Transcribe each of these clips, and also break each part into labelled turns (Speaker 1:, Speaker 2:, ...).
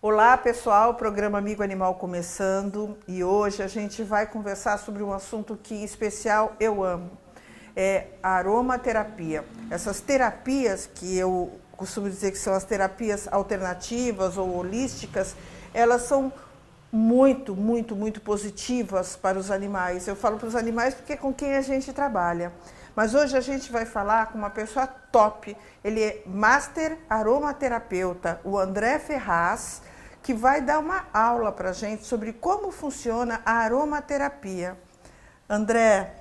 Speaker 1: Olá pessoal, programa Amigo Animal começando e hoje a gente vai conversar sobre um assunto que em especial eu amo, é a aromaterapia. Essas terapias que eu costumo dizer que são as terapias alternativas ou holísticas, elas são muito positivas para os animais. Eu falo para os animais porque é com quem a gente trabalha. Mas hoje a gente vai falar com uma pessoa top. Ele é Master Aromaterapeuta, o André Ferraz, que vai dar uma aula para a gente sobre como funciona a aromaterapia. André,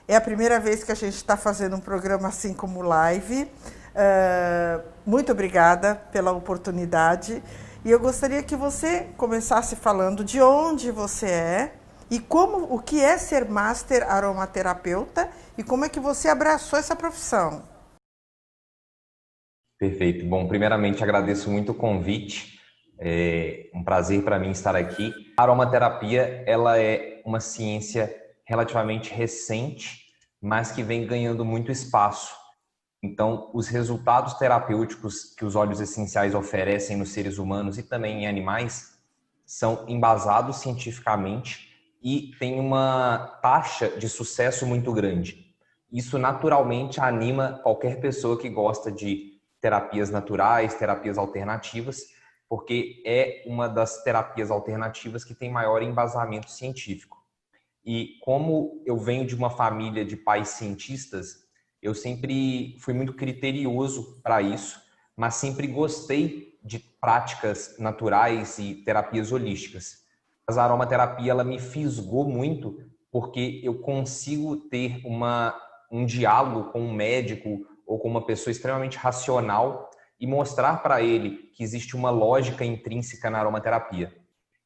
Speaker 1: é a primeira vez que a gente está fazendo um programa assim como live. Muito obrigada pela oportunidade. E eu gostaria que você começasse falando de onde você é e o que é ser Master Aromaterapeuta e como é que você abraçou essa profissão.
Speaker 2: Perfeito. Bom, primeiramente agradeço muito o convite. É um prazer para mim estar aqui. A aromaterapia, ela é uma ciência relativamente recente, mas que vem ganhando muito espaço. Então, os resultados terapêuticos que os óleos essenciais oferecem nos seres humanos e também em animais são embasados cientificamente e têm uma taxa de sucesso muito grande. Isso naturalmente anima qualquer pessoa que gosta de terapias naturais, terapias alternativas, porque é uma das terapias alternativas que tem maior embasamento científico. E como eu venho de uma família de pais cientistas, eu sempre fui muito criterioso para isso, mas sempre gostei de práticas naturais e terapias holísticas. Mas a aromaterapia ela me fisgou muito porque eu consigo ter um diálogo com um médico ou com uma pessoa extremamente racional e mostrar para ele que existe uma lógica intrínseca na aromaterapia.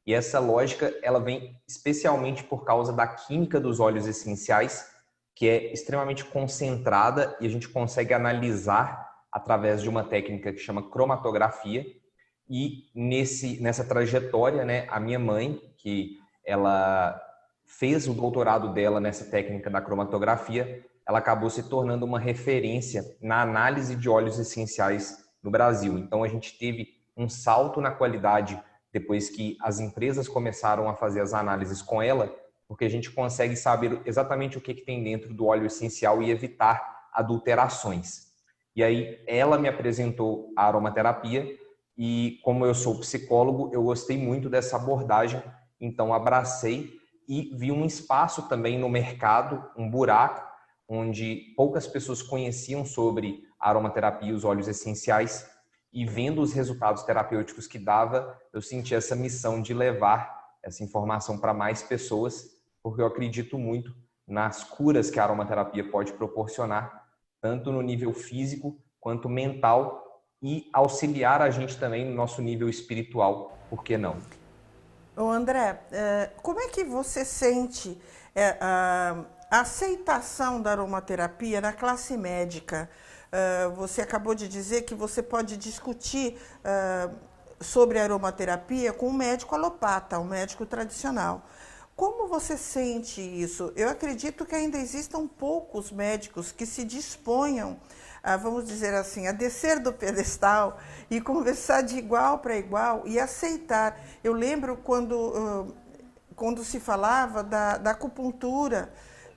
Speaker 2: E essa lógica, ela vem especialmente por causa da química dos óleos essenciais, que é extremamente concentrada e a gente consegue analisar através de uma técnica que chama cromatografia. E nessa trajetória, né, a minha mãe, que ela fez o doutorado dela nessa técnica da cromatografia, ela acabou se tornando uma referência na análise de óleos essenciais no Brasil. Então a gente teve um salto na qualidade depois que as empresas começaram a fazer as análises com ela, porque a gente consegue saber exatamente o que tem dentro do óleo essencial e evitar adulterações. E aí ela me apresentou a aromaterapia e como eu sou psicólogo, eu gostei muito dessa abordagem, então abracei e vi um espaço também no mercado, um buraco, onde poucas pessoas conheciam sobre a aromaterapia e os óleos essenciais, e vendo os resultados terapêuticos que dava, eu senti essa missão de levar essa informação para mais pessoas, porque eu acredito muito nas curas que a aromaterapia pode proporcionar, tanto no nível físico quanto mental, e auxiliar a gente também no nosso nível espiritual, por que não?
Speaker 1: Ô André, como é que você sente a aceitação da aromaterapia na classe médica? Você acabou de dizer que você pode discutir sobre aromaterapia com um médico alopata, um médico tradicional. Como você sente isso? Eu acredito que ainda existam poucos médicos que se disponham, vamos dizer assim, a descer do pedestal e conversar de igual para igual e aceitar. Eu lembro quando se falava da acupuntura,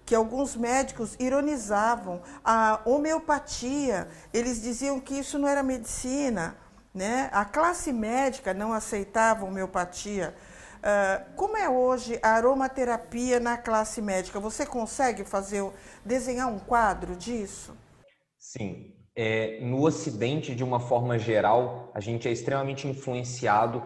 Speaker 1: que alguns médicos ironizavam a homeopatia, eles diziam que isso não era medicina, né? A classe médica não aceitava a homeopatia. Como é hoje a aromaterapia na classe médica? Você consegue desenhar um quadro disso?
Speaker 2: Sim, no Ocidente, de uma forma geral, a gente é extremamente influenciado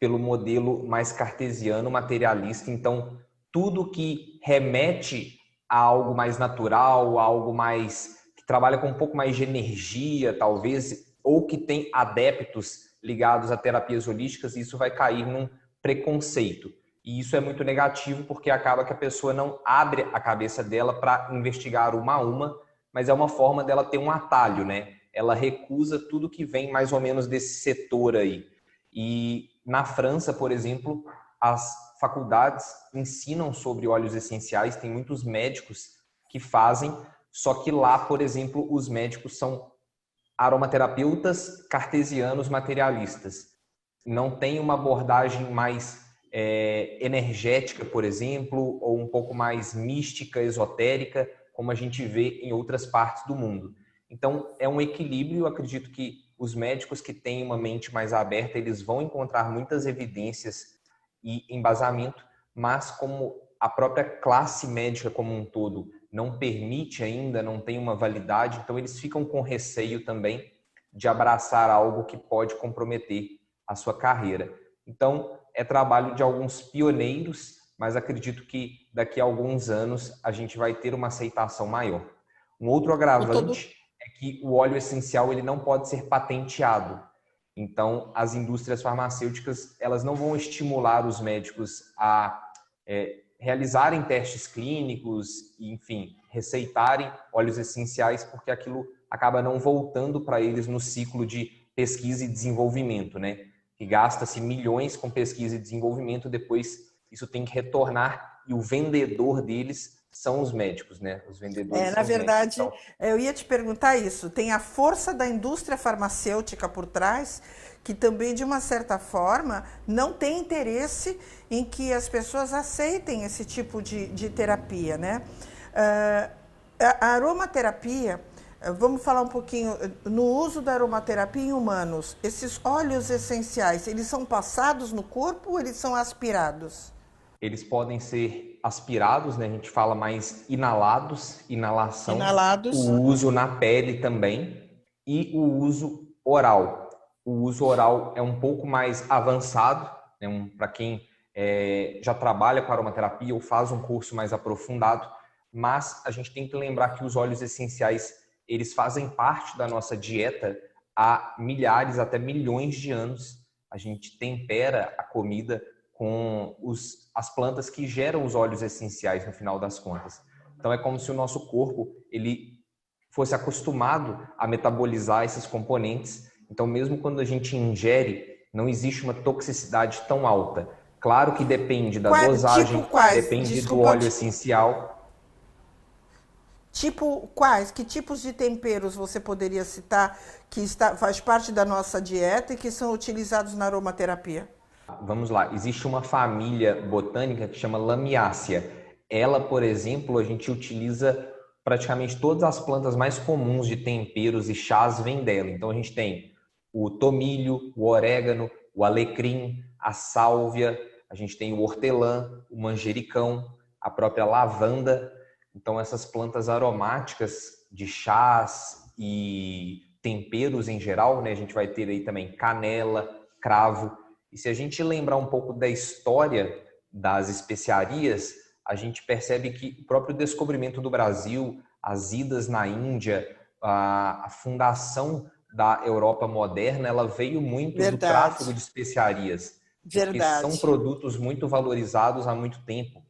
Speaker 2: pelo modelo mais cartesiano, materialista. Então, tudo que remete a algo mais natural, a algo mais que trabalha com um pouco mais de energia, talvez, ou que tem adeptos ligados a terapias holísticas, isso vai cair num preconceito. E isso é muito negativo porque acaba que a pessoa não abre a cabeça dela para investigar uma a uma, mas é uma forma dela ter um atalho, né? Ela recusa tudo que vem mais ou menos desse setor aí. E na França, por exemplo, as faculdades ensinam sobre óleos essenciais, tem muitos médicos que fazem, só que lá, por exemplo, os médicos são aromaterapeutas cartesianos materialistas. não tem uma abordagem mais energética, por exemplo, ou um pouco mais mística, esotérica, como a gente vê em outras partes do mundo. Então, é um equilíbrio. Eu acredito que os médicos que têm uma mente mais aberta, eles vão encontrar muitas evidências e embasamento, mas como a própria classe médica como um todo não permite ainda, não tem uma validade, então eles ficam com receio também de abraçar algo que pode comprometer a sua carreira. Então, é trabalho de alguns pioneiros, mas acredito que daqui a alguns anos a gente vai ter uma aceitação maior. Um outro agravante é que o óleo essencial ele não pode ser patenteado. Então, as indústrias farmacêuticas elas não vão estimular os médicos a realizarem testes clínicos, enfim, receitarem óleos essenciais, porque aquilo acaba não voltando para eles no ciclo de pesquisa e desenvolvimento, né? Que gasta-se milhões com pesquisa e desenvolvimento, depois isso tem que retornar e o vendedor deles são os médicos, né? Os vendedores
Speaker 1: Na
Speaker 2: são os médicos.
Speaker 1: verdade, eu ia te perguntar isso. Tem a força da indústria farmacêutica por trás, que também, de uma certa forma, não tem interesse em que as pessoas aceitem esse tipo de terapia, né? A aromaterapia, vamos falar um pouquinho no uso da aromaterapia em humanos. Esses óleos essenciais, eles são passados no corpo ou eles são aspirados?
Speaker 2: Eles podem ser aspirados, né? A gente fala mais inalados, inalação.
Speaker 1: Inalados.
Speaker 2: O uso na pele também e o uso oral. O uso oral é um pouco mais avançado, né? Para quem já trabalha com aromaterapia ou faz um curso mais aprofundado, mas a gente tem que lembrar que os óleos essenciais, eles fazem parte da nossa dieta há milhares, até milhões de anos. A gente tempera a comida com as plantas que geram os óleos essenciais no final das contas. Então é como se o nosso corpo ele fosse acostumado a metabolizar esses componentes. Então mesmo quando a gente ingere, não existe uma toxicidade tão alta. Claro que depende da dosagem,
Speaker 1: Tipo quais?
Speaker 2: depende
Speaker 1: Desculpa,
Speaker 2: do óleo essencial.
Speaker 1: Tipo quais? Que tipos de temperos você poderia citar que faz parte da nossa dieta e que são utilizados na aromaterapia?
Speaker 2: Vamos lá, existe uma família botânica que chama Lamiácea. Ela, por exemplo, a gente utiliza praticamente todas as plantas mais comuns de temperos e chás vêm dela. Então a gente tem o tomilho, o orégano, o alecrim, a sálvia, a gente tem o hortelã, o manjericão, a própria lavanda. Então essas plantas aromáticas de chás e temperos em geral, né? A gente vai ter aí também canela, cravo. E se a gente lembrar um pouco da história das especiarias, a gente percebe que o próprio descobrimento do Brasil, as idas na Índia, a fundação da Europa moderna, ela veio muito do tráfico de especiarias. Porque são produtos muito valorizados há muito tempo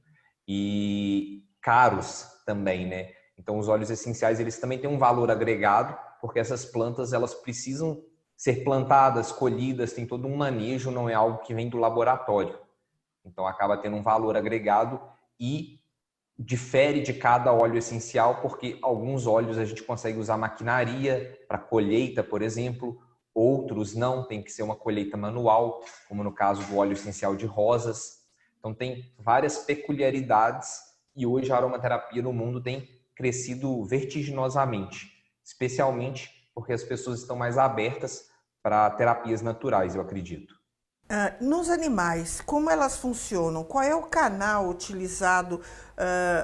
Speaker 2: e caros também, né? Então os óleos essenciais, eles também têm um valor agregado, porque essas plantas, elas precisam ser plantadas, colhidas, tem todo um manejo, não é algo que vem do laboratório. Então acaba tendo um valor agregado e difere de cada óleo essencial, porque alguns óleos a gente consegue usar maquinaria para colheita, por exemplo, outros não, tem que ser uma colheita manual, como no caso do óleo essencial de rosas. Então tem várias peculiaridades e hoje a aromaterapia no mundo tem crescido vertiginosamente, especialmente porque as pessoas estão mais abertas para terapias naturais, eu acredito.
Speaker 1: Nos animais, como elas funcionam? Qual é o canal utilizado?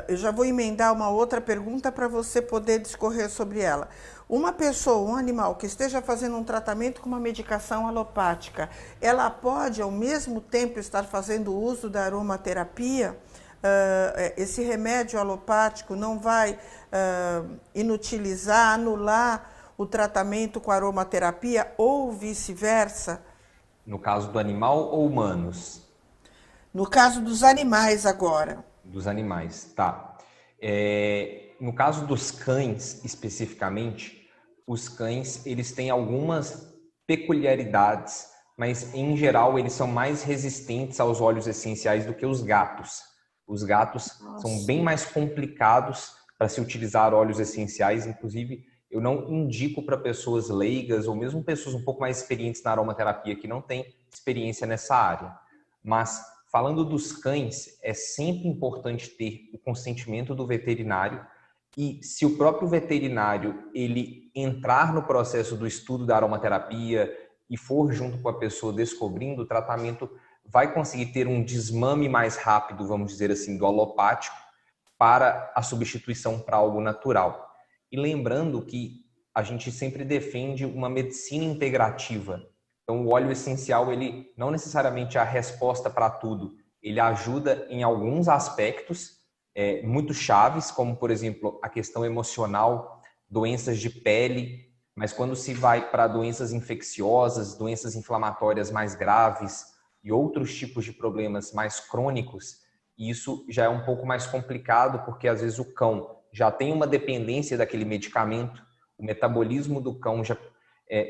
Speaker 1: Eu já vou emendar uma outra pergunta para você poder discorrer sobre ela. Uma pessoa, um animal que esteja fazendo um tratamento com uma medicação alopática, ela pode ao mesmo tempo estar fazendo uso da aromaterapia? Esse remédio alopático não vai inutilizar, anular o tratamento com a aromaterapia ou vice-versa?
Speaker 2: No caso do animal ou humanos?
Speaker 1: No caso dos animais agora.
Speaker 2: Dos animais, tá. No caso dos cães, especificamente, os cães, eles têm algumas peculiaridades, mas, em geral, eles são mais resistentes aos óleos essenciais do que os gatos. Os gatos são bem mais complicados para se utilizar óleos essenciais, inclusive eu não indico para pessoas leigas ou mesmo pessoas um pouco mais experientes na aromaterapia que não têm experiência nessa área. Mas, falando dos cães, é sempre importante ter o consentimento do veterinário e se o próprio veterinário ele entrar no processo do estudo da aromaterapia e for junto com a pessoa descobrindo o tratamento, vai conseguir ter um desmame mais rápido, vamos dizer assim, do alopático para a substituição para algo natural. E lembrando que a gente sempre defende uma medicina integrativa. Então, o óleo essencial, ele não necessariamente é a resposta para tudo. Ele ajuda em alguns aspectos muito chaves, como, por exemplo, a questão emocional, doenças de pele, mas quando se vai para doenças infecciosas, doenças inflamatórias mais graves e outros tipos de problemas mais crônicos, isso já é um pouco mais complicado, porque às vezes o cão já tem uma dependência daquele medicamento, o metabolismo do cão já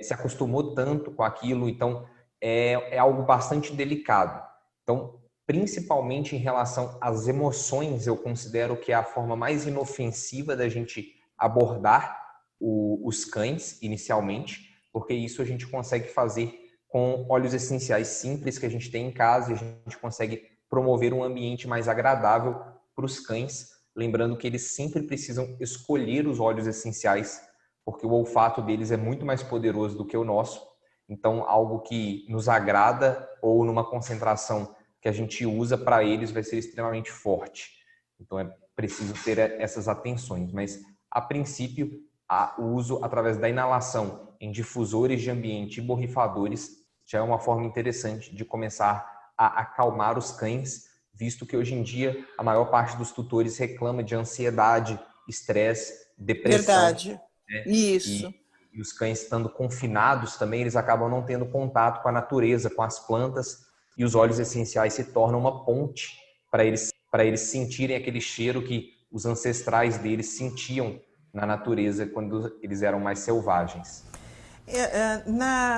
Speaker 2: se acostumou tanto com aquilo, então é algo bastante delicado. Então, principalmente em relação às emoções, eu considero que é a forma mais inofensiva da gente abordar os cães inicialmente, porque isso a gente consegue fazer com óleos essenciais simples que a gente tem em casa e a gente consegue promover um ambiente mais agradável para os cães, lembrando que eles sempre precisam escolher os óleos essenciais, porque o olfato deles é muito mais poderoso do que o nosso. Então, algo que nos agrada ou numa concentração que a gente usa para eles vai ser extremamente forte. Então, é preciso ter essas atenções. Mas, a princípio, o uso através da inalação em difusores de ambiente e borrifadores já é uma forma interessante de começar a acalmar os cães, visto que hoje em dia a maior parte dos tutores reclama de ansiedade, estresse, depressão.
Speaker 1: Verdade.
Speaker 2: Né?
Speaker 1: Isso.
Speaker 2: E os cães estando confinados também, eles acabam não tendo contato com a natureza, com as plantas, e os óleos essenciais se tornam uma ponte para eles sentirem aquele cheiro que os ancestrais deles sentiam na natureza quando eles eram mais selvagens.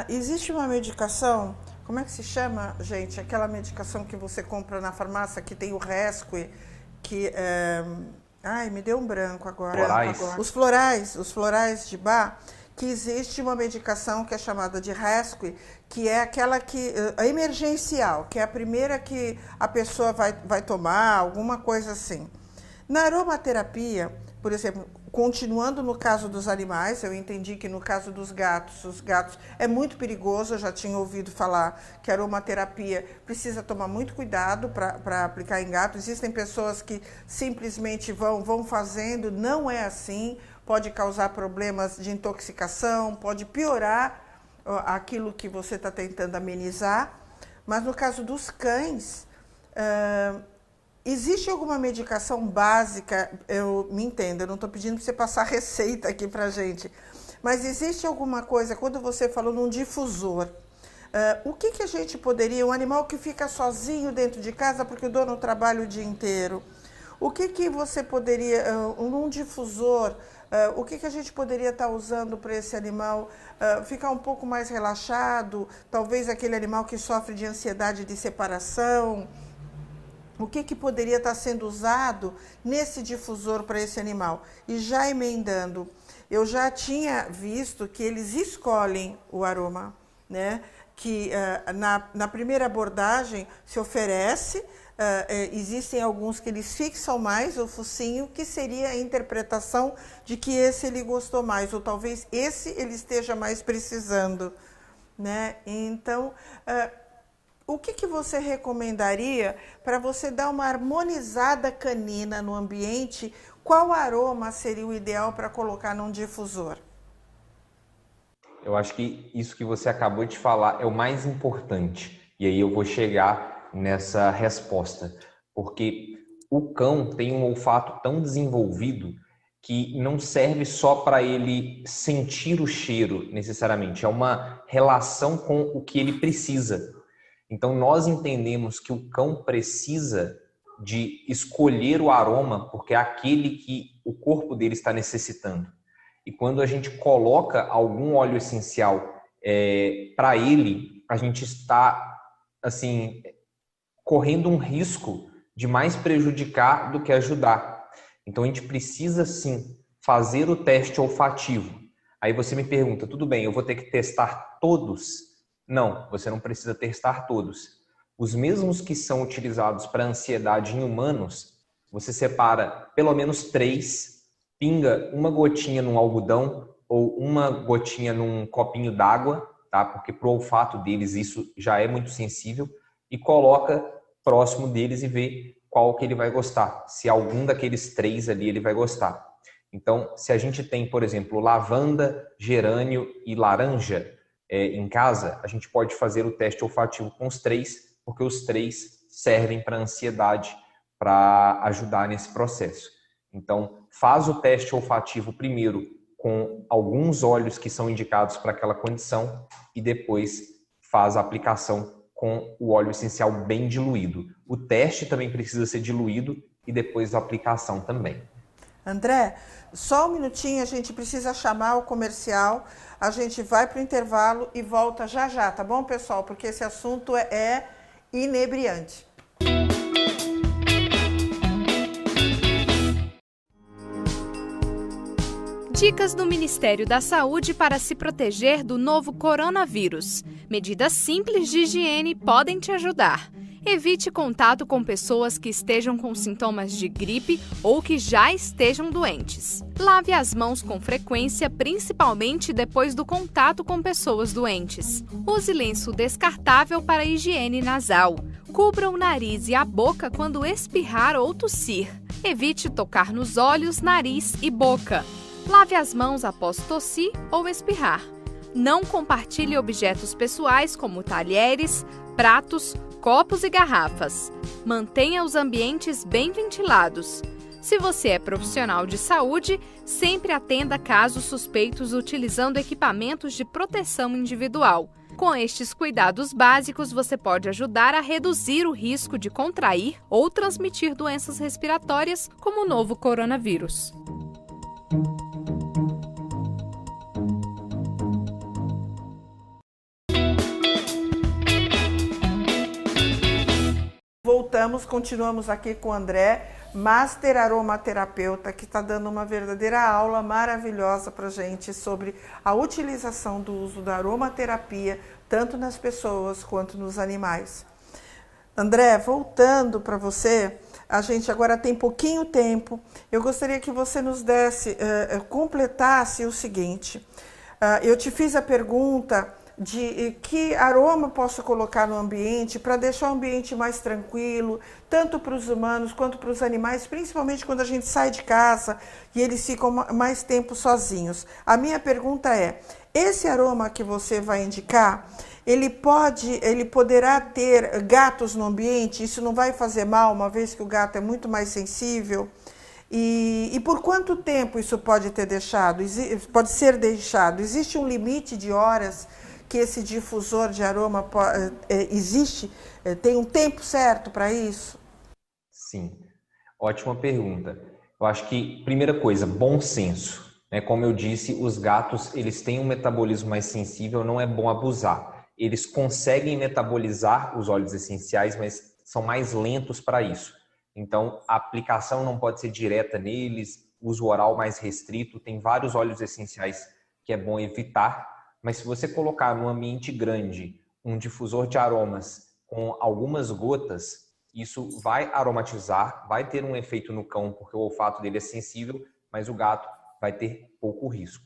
Speaker 1: Existe uma medicação, como é que se chama, gente? Aquela medicação que você compra na farmácia, que tem o Rescue, que ai, me deu um branco agora.
Speaker 2: Florais.
Speaker 1: Os florais de Bach, que existe uma medicação que é chamada de Rescue, que é aquela a emergencial, que é a primeira que a pessoa vai tomar, alguma coisa assim. Na aromaterapia, por exemplo, continuando no caso dos animais, eu entendi que no caso dos gatos, os gatos é muito perigoso, eu já tinha ouvido falar que a aromaterapia precisa tomar muito cuidado para aplicar em gato. Existem pessoas que simplesmente vão fazendo, não é assim, pode causar problemas de intoxicação, pode piorar aquilo que você está tentando amenizar. Mas no caso dos cães, existe alguma medicação básica? Me entenda, eu não estou pedindo para você passar receita aqui para a gente, mas existe alguma coisa, quando você falou num difusor, o que a gente poderia, um animal que fica sozinho dentro de casa porque o dono trabalha o dia inteiro, o que você poderia, num difusor, o que a gente poderia estar usando para esse animal ficar um pouco mais relaxado, talvez aquele animal que sofre de ansiedade de separação? O que poderia estar sendo usado nesse difusor para esse animal? E já emendando, eu já tinha visto que eles escolhem o aroma, né? Que na primeira abordagem se oferece, existem alguns que eles fixam mais o focinho, que seria a interpretação de que esse ele gostou mais, ou talvez esse ele esteja mais precisando, né? Então, o que você recomendaria para você dar uma harmonizada canina no ambiente? Qual aroma seria o ideal para colocar num difusor?
Speaker 2: Eu acho que isso que você acabou de falar é o mais importante. E aí eu vou chegar nessa resposta. Porque o cão tem um olfato tão desenvolvido que não serve só para ele sentir o cheiro, necessariamente. É uma relação com o que ele precisa. Então, nós entendemos que o cão precisa de escolher o aroma porque é aquele que o corpo dele está necessitando. E quando a gente coloca algum óleo essencial para ele, a gente está assim correndo um risco de mais prejudicar do que ajudar. Então, a gente precisa, sim, fazer o teste olfativo. Aí você me pergunta, tudo bem, eu vou ter que testar todos? Não, você não precisa testar todos. Os mesmos que são utilizados para ansiedade em humanos, você separa pelo menos 3, pinga uma gotinha num algodão ou uma gotinha num copinho d'água, tá? Porque para o olfato deles isso já é muito sensível, e coloca próximo deles e vê qual que ele vai gostar. Se algum daqueles 3 ali ele vai gostar. Então, se a gente tem, por exemplo, lavanda, gerânio e laranja em casa, a gente pode fazer o teste olfativo com os 3, porque os 3 servem para ansiedade, para ajudar nesse processo. Então, faz o teste olfativo primeiro com alguns óleos que são indicados para aquela condição e depois faz a aplicação com o óleo essencial bem diluído. O teste também precisa ser diluído e depois a aplicação também.
Speaker 1: André, só um minutinho, a gente precisa chamar o comercial, a gente vai para o intervalo e volta já já, tá bom, pessoal? Porque esse assunto é inebriante.
Speaker 3: Dicas do Ministério da Saúde para se proteger do novo coronavírus. Medidas simples de higiene podem te ajudar. Evite contato com pessoas que estejam com sintomas de gripe ou que já estejam doentes. Lave as mãos com frequência, principalmente depois do contato com pessoas doentes. Use lenço descartável para higiene nasal. Cubra o nariz e a boca quando espirrar ou tossir. Evite tocar nos olhos, nariz e boca. Lave as mãos após tossir ou espirrar. Não compartilhe objetos pessoais como talheres, pratos, copos e garrafas. Mantenha os ambientes bem ventilados. Se você é profissional de saúde, sempre atenda casos suspeitos utilizando equipamentos de proteção individual. Com estes cuidados básicos, você pode ajudar a reduzir o risco de contrair ou transmitir doenças respiratórias como o novo coronavírus.
Speaker 1: Continuamos aqui com o André, Master Aromaterapeuta, que está dando uma verdadeira aula maravilhosa para a gente sobre a utilização do uso da aromaterapia, tanto nas pessoas quanto nos animais. André, voltando para você, a gente agora tem pouquinho tempo, eu gostaria que você nos desse, completasse o seguinte, eu te fiz a pergunta de que aroma posso colocar no ambiente para deixar o ambiente mais tranquilo, tanto para os humanos quanto para os animais, principalmente quando a gente sai de casa e eles ficam mais tempo sozinhos. A minha pergunta é, esse aroma que você vai indicar, ele poderá ter gatos no ambiente? Isso não vai fazer mal, uma vez que o gato é muito mais sensível? E por quanto tempo isso pode ser deixado? Existe um limite de horas que esse difusor de aroma existe? Tem um tempo certo para isso?
Speaker 2: Sim, ótima pergunta. Eu acho que, primeira coisa, bom senso. Como eu disse, os gatos eles têm um metabolismo mais sensível, não é bom abusar. Eles conseguem metabolizar os óleos essenciais, mas são mais lentos para isso. Então, a aplicação não pode ser direta neles, uso oral mais restrito, tem vários óleos essenciais que é bom evitar. Mas se você colocar num ambiente grande um difusor de aromas com algumas gotas, isso vai aromatizar, vai ter um efeito no cão, porque o olfato dele é sensível, mas o gato vai ter pouco risco.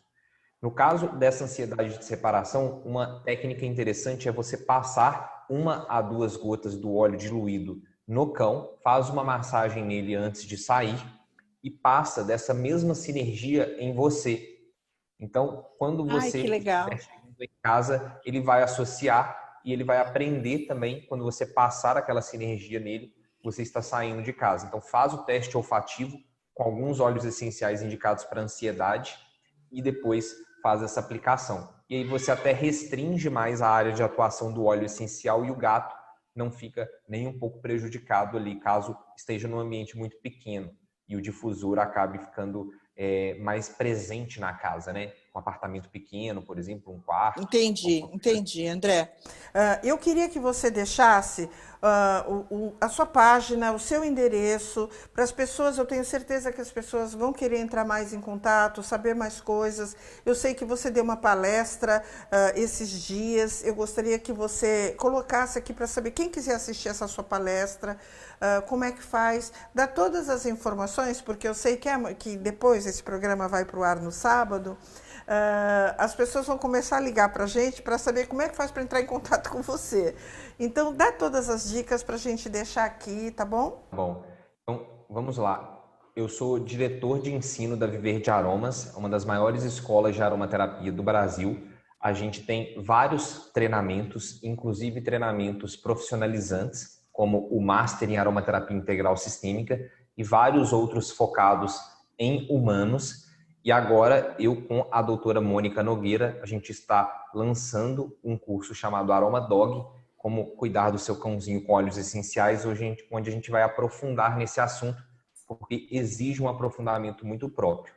Speaker 2: No caso dessa ansiedade de separação, uma técnica interessante é você passar 1 a 2 gotas do óleo diluído no cão, faz uma massagem nele antes de sair e passa dessa mesma sinergia em você. Então, quando você estiver chegando em casa, ele vai associar e ele vai aprender também, quando você passar aquela sinergia nele, você está saindo de casa. Então, faz o teste olfativo com alguns óleos essenciais indicados para ansiedade e depois faz essa aplicação. E aí você até restringe mais a área de atuação do óleo essencial e o gato não fica nem um pouco prejudicado ali, caso esteja num ambiente muito pequeno e o difusor acabe ficando mais presente na casa, né? um apartamento pequeno, por exemplo, um quarto.
Speaker 1: Entendi, André. Eu queria que você deixasse a sua página, o seu endereço, para as pessoas. Eu tenho certeza que as pessoas vão querer entrar mais em contato, saber mais coisas. Eu sei que você deu uma palestra esses dias. Eu gostaria que você colocasse aqui para saber quem quiser assistir essa sua palestra, como é que faz, dá todas as informações, porque eu sei que depois esse programa vai para o ar no sábado. As pessoas vão começar a ligar para a gente para saber como é que faz para entrar em contato com você. Então, dá todas as dicas para a gente deixar aqui, tá bom?
Speaker 2: Bom, então vamos lá. Eu sou diretor de ensino da Viver de Aromas, uma das maiores escolas de aromaterapia do Brasil. A gente tem vários treinamentos, inclusive treinamentos profissionalizantes, como o Master em Aromaterapia Integral Sistêmica e vários outros focados em humanos. E agora, eu com a doutora Mônica Nogueira, a gente está lançando um curso chamado Aroma Dog, como cuidar do seu cãozinho com óleos essenciais, onde a gente vai aprofundar nesse assunto, porque exige um aprofundamento muito próprio.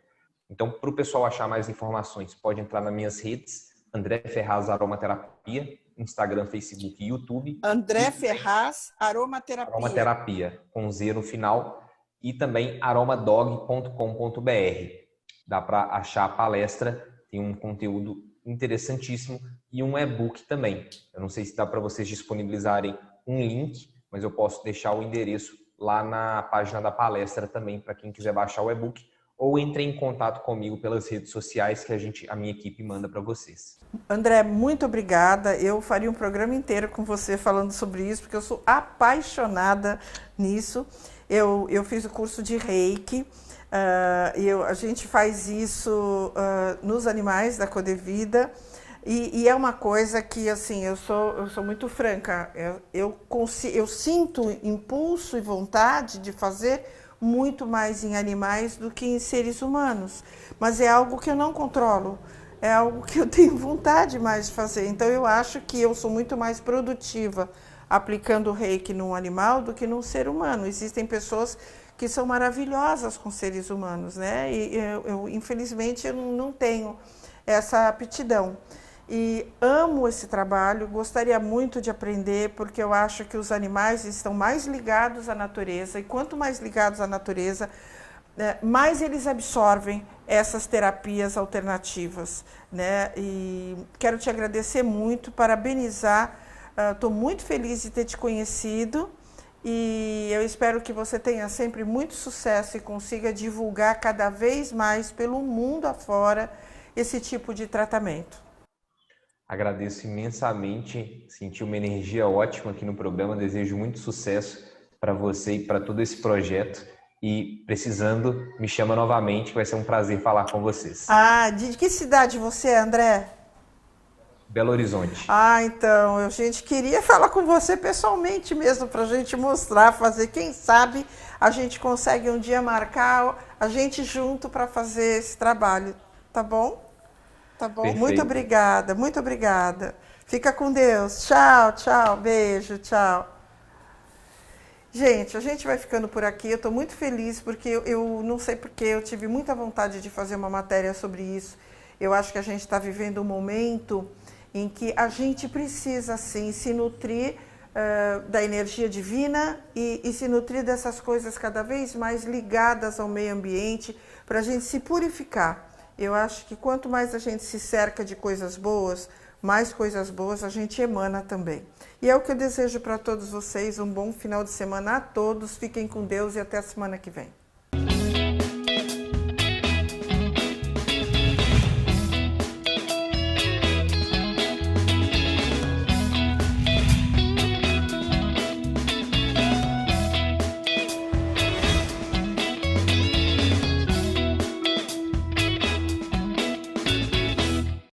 Speaker 2: Então, para o pessoal achar mais informações, pode entrar nas minhas redes, André Ferraz Aromaterapia, Instagram, Facebook e YouTube.
Speaker 1: André Ferraz Aromaterapia.
Speaker 2: Aromaterapia, com Z no final, e também aromadog.com.br. Dá para achar a palestra, tem um conteúdo interessantíssimo e um e-book também. Eu não sei se dá para vocês disponibilizarem um link, mas eu posso deixar o endereço lá na página da palestra também, para quem quiser baixar o e-book, ou entre em contato comigo pelas redes sociais que a minha equipe manda para vocês.
Speaker 1: André, muito obrigada. Eu faria um programa inteiro com você falando sobre isso, porque eu sou apaixonada nisso. Eu fiz o curso de Reiki. A gente faz isso nos animais da Codevida e é uma coisa que, assim, eu sou muito franca. Eu sinto impulso e vontade de fazer muito mais em animais do que em seres humanos, mas é algo que eu não controlo, é algo que eu tenho vontade mais de fazer. Então eu acho que eu sou muito mais produtiva aplicando o Reiki num animal do que num ser humano. Existem pessoas que são maravilhosas com seres humanos, né? E infelizmente, eu não tenho essa aptidão. E amo esse trabalho, gostaria muito de aprender, porque eu acho que os animais estão mais ligados à natureza, e quanto mais ligados à natureza, mais eles absorvem essas terapias alternativas, né? E quero te agradecer muito, parabenizar, estou muito feliz de ter te conhecido, e eu espero que você tenha sempre muito sucesso e consiga divulgar cada vez mais pelo mundo afora esse tipo de tratamento.
Speaker 2: Agradeço imensamente, senti uma energia ótima aqui no programa, desejo muito sucesso para você e para todo esse projeto. E precisando, me chama novamente, vai ser um prazer falar com vocês.
Speaker 1: De que cidade você é, André?
Speaker 2: Belo Horizonte.
Speaker 1: Então, a gente queria falar com você pessoalmente mesmo, para a gente mostrar, fazer. Quem sabe a gente consegue um dia marcar a gente junto para fazer esse trabalho, tá bom? Tá bom?
Speaker 2: Perfeito.
Speaker 1: Muito obrigada, muito obrigada. Fica com Deus. Tchau, tchau, beijo, tchau. Gente, a gente vai ficando por aqui. Eu estou muito feliz porque eu não sei porque eu tive muita vontade de fazer uma matéria sobre isso. Eu acho que a gente está vivendo um momento em que a gente precisa, sim, se nutrir da energia divina e se nutrir dessas coisas cada vez mais ligadas ao meio ambiente para a gente se purificar. Eu acho que quanto mais a gente se cerca de coisas boas, mais coisas boas a gente emana também. E é o que eu desejo para todos vocês, um bom final de semana a todos, fiquem com Deus e até a semana que vem.